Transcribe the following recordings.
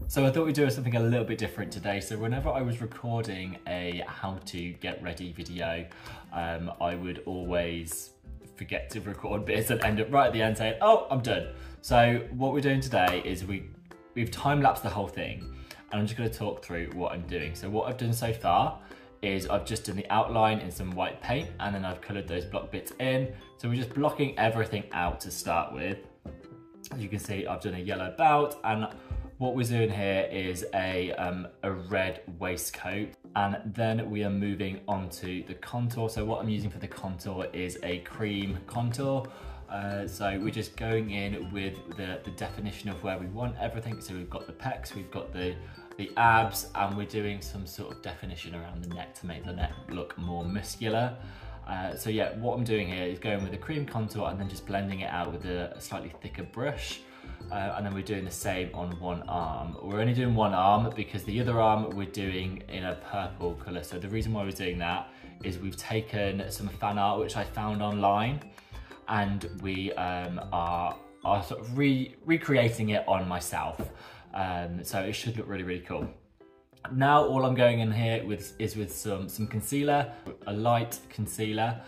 So I thought we'd do something a little bit different today. So whenever I was recording a how to get ready video, I would always forget to record bits and end up right at the end saying, oh, I'm done. So what we're doing today is we've time-lapsed the whole thing, and I'm just gonna talk through what I'm doing. So what I've done so far is I've just done the outline in some white paint, and then I've colored those block bits in. So we're just blocking everything out to start with. As you can see, I've done a yellow belt, and what we're doing here is a red waistcoat, and then we are moving on to the contour. So what I'm using for the contour is a cream contour. So we're just going in with the definition of where we want everything. So we've got the pecs, we've got the abs, and we're doing some sort of definition around the neck to make the neck look more muscular. So yeah, what I'm doing here is going with a cream contour and then just blending it out with a slightly thicker brush. And then we're doing the same on one arm. We're only doing one arm because the other arm we're doing in a purple colour. So the reason why we're doing that is we've taken some fan art which I found online, and we are sort of recreating it on myself. So it should look really, really cool. Now all I'm going in here is with some concealer, a light concealer,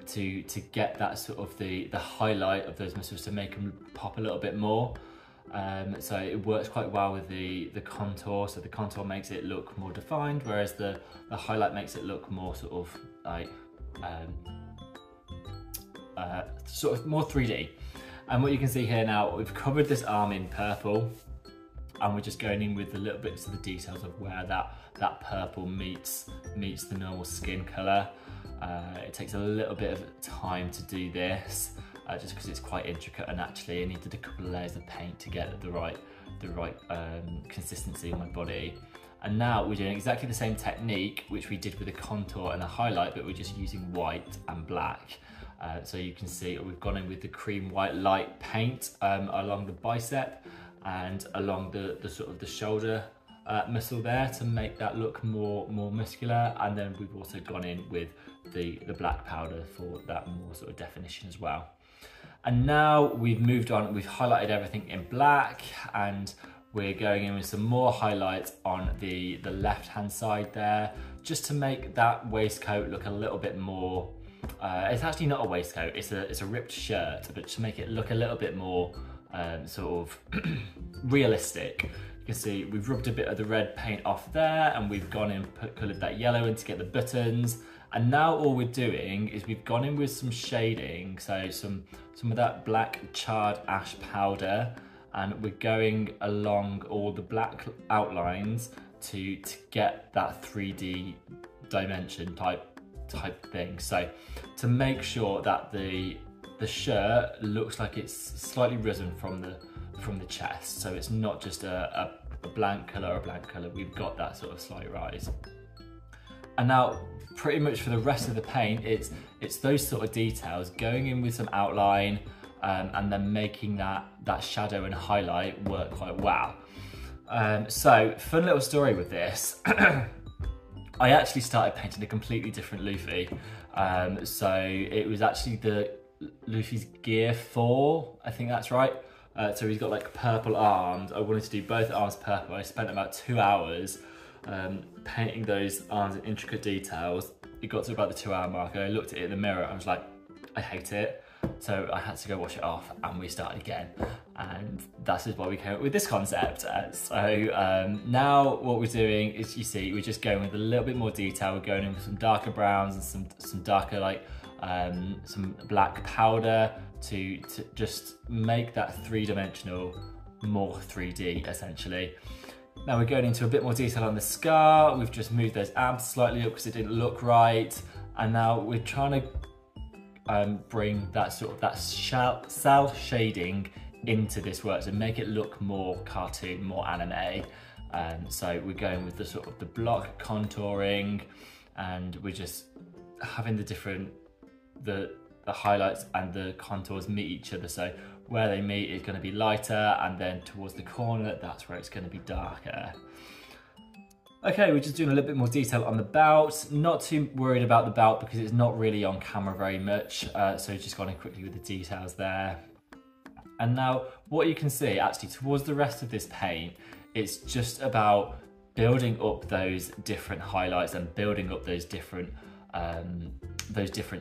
to get that sort of the highlight of those muscles, to make them pop a little bit more. So it works quite well with the contour. So the contour makes it look more defined, whereas the highlight makes it look more sort of like sort of more 3D. And what you can see here now, we've covered this arm in purple, and we're just going in with the little bits of the details of where that purple meets the normal skin colour. It takes a little bit of time to do this, just because it's quite intricate, and actually I needed a couple of layers of paint to get the right consistency on my body. And now we're doing exactly the same technique which we did with the contour and the highlight, but we're just using white and black. So you can see we've gone in with the cream white light paint along the bicep and along the sort of the shoulder muscle there to make that look more muscular. And then we've also gone in with the black powder for that more sort of definition as well. And now we've moved on, we've highlighted everything in black, and we're going in with some more highlights on the left hand side there, just to make that waistcoat look a little bit more, it's actually not a waistcoat, it's a ripped shirt, but to make it look a little bit more sort of realistic. You can see we've rubbed a bit of the red paint off there, and we've gone in and coloured that yellow in to get the buttons. And now all we're doing is we've gone in with some shading, so some of that black charred ash powder, and we're going along all the black outlines to get that 3D dimension type thing. So to make sure that the shirt looks like it's slightly risen from the chest, so it's not just a blank colour, we've got that sort of slight rise. And now pretty much for the rest of the paint, it's those sort of details, going in with some outline, and then making that shadow and highlight work quite well. So fun little story with this. I actually started painting a completely different Luffy. So it was actually the Luffy's Gear 4, I think that's right. So he's got like purple arms. I wanted to do both arms purple. I spent about 2 hours painting those arms in intricate details. It got to about the 2 hour mark, and I looked at it in the mirror, I was like, I hate it. So I had to go wash it off, and we started again. And that's just why we came up with this concept. Now what we're doing is, you see, we're just going with a little bit more detail. We're going in with some darker browns and some darker, like some black powder to just make that three-dimensional more 3D essentially. Now we're going into a bit more detail on the scar. We've just moved those abs slightly up because it didn't look right. And now we're trying to bring that sort of cell shading into this work to make it look more cartoon, more anime. So we're going with the sort of the block contouring, and we're just having the highlights and the contours meet each other. So where they meet is going to be lighter, and then towards the corner, that's where it's going to be darker. Okay, we're just doing a little bit more detail on the belt. Not too worried about the belt because it's not really on camera very much, so just gone in quickly with the details there. And now what you can see actually towards the rest of this paint, it's just about building up those different highlights and building up those different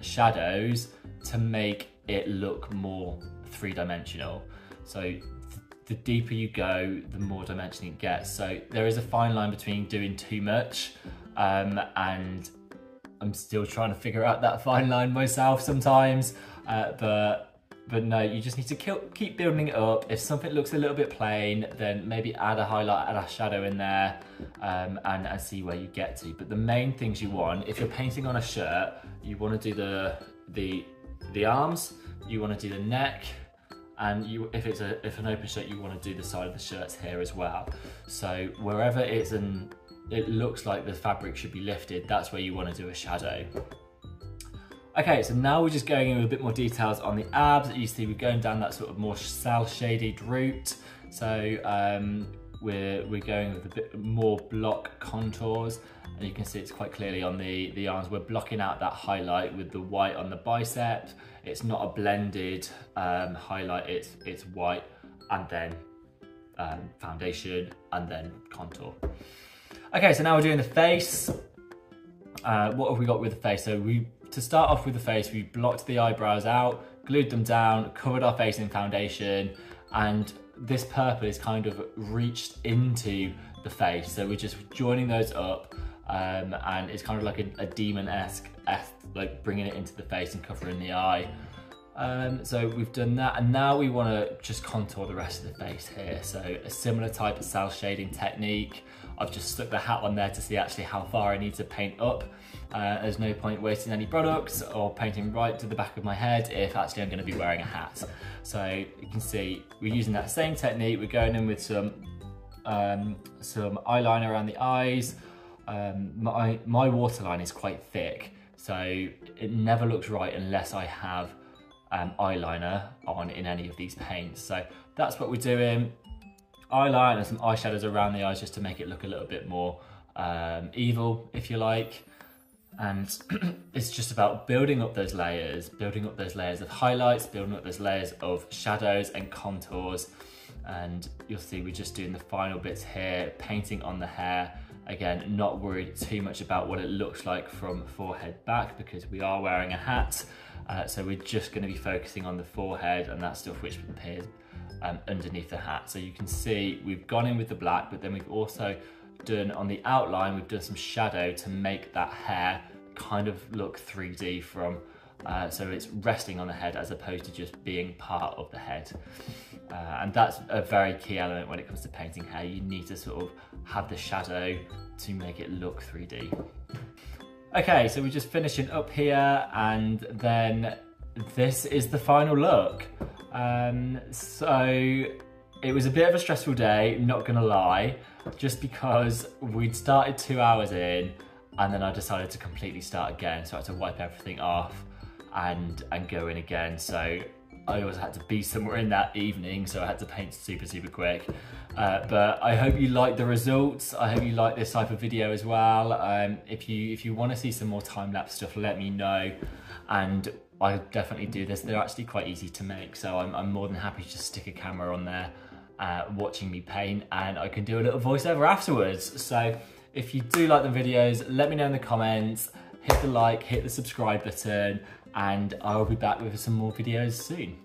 shadows to make it look more three-dimensional. So the deeper you go, the more dimension it gets. So there is a fine line between doing too much, and I'm still trying to figure out that fine line myself sometimes, but no, you just need to keep building it up. If something looks a little bit plain, then maybe add a highlight, add a shadow in there, and see where you get to. But the main things you want, if you're painting on a shirt, you want to do the arms, you want to do the neck, and if an open shirt, you want to do the side of the shirts here as well. So wherever it looks like the fabric should be lifted, that's where you want to do a shadow. Okay, so now we're just going in with a bit more details on the abs. You see we're going down that sort of more cell shaded route. So we're going with a bit more block contours, and you can see it's quite clearly on the arms. We're blocking out that highlight with the white on the bicep. It's not a blended highlight, it's white and then foundation and then contour. Okay, so now we're doing the face. What have we got with the face? So to start off with the face, we blocked the eyebrows out, glued them down, covered our face in foundation, and this purple is kind of reached into the face. So we're just joining those up, and it's kind of like a demon-esque, like bringing it into the face and covering the eye. So we've done that, and now we want to just contour the rest of the face here. So a similar type of cell shading technique. I've just stuck the hat on there to see actually how far I need to paint up. There's no point wasting any products or painting right to the back of my head if actually I'm going to be wearing a hat. So you can see we're using that same technique. We're going in with some eyeliner around the eyes. My waterline is quite thick, so it never looks right unless I have eyeliner on in any of these paints. So that's what we're doing. Eyeliner and some eyeshadows around the eyes just to make it look a little bit more evil, if you like. And it's just about building up those layers of highlights, building up those layers of shadows and contours. And you'll see we're just doing the final bits here, painting on the hair. Again, not worried too much about what it looks like from forehead back because we are wearing a hat. So we're just going to be focusing on the forehead and that stuff which appears underneath the hat. So you can see we've gone in with the black, but then we've also done on the outline, we've done some shadow to make that hair kind of look 3D from, so it's resting on the head as opposed to just being part of the head. And that's a very key element when it comes to painting hair. You need to sort of have the shadow to make it look 3D. Okay, so we're just finishing up here, and then this is the final look. So it was a bit of a stressful day, not gonna lie, just because we'd started 2 hours in and then I decided to completely start again. So I had to wipe everything off and go in again. So I also had to be somewhere in that evening, so I had to paint super quick. But I hope you like the results. I hope you like this type of video as well. If you want to see some more time-lapse stuff, let me know. And I definitely do this. They're actually quite easy to make, so I'm more than happy to just stick a camera on there watching me paint, and I can do a little voiceover afterwards. So if you do like the videos, let me know in the comments, hit the like, hit the subscribe button, and I'll be back with some more videos soon.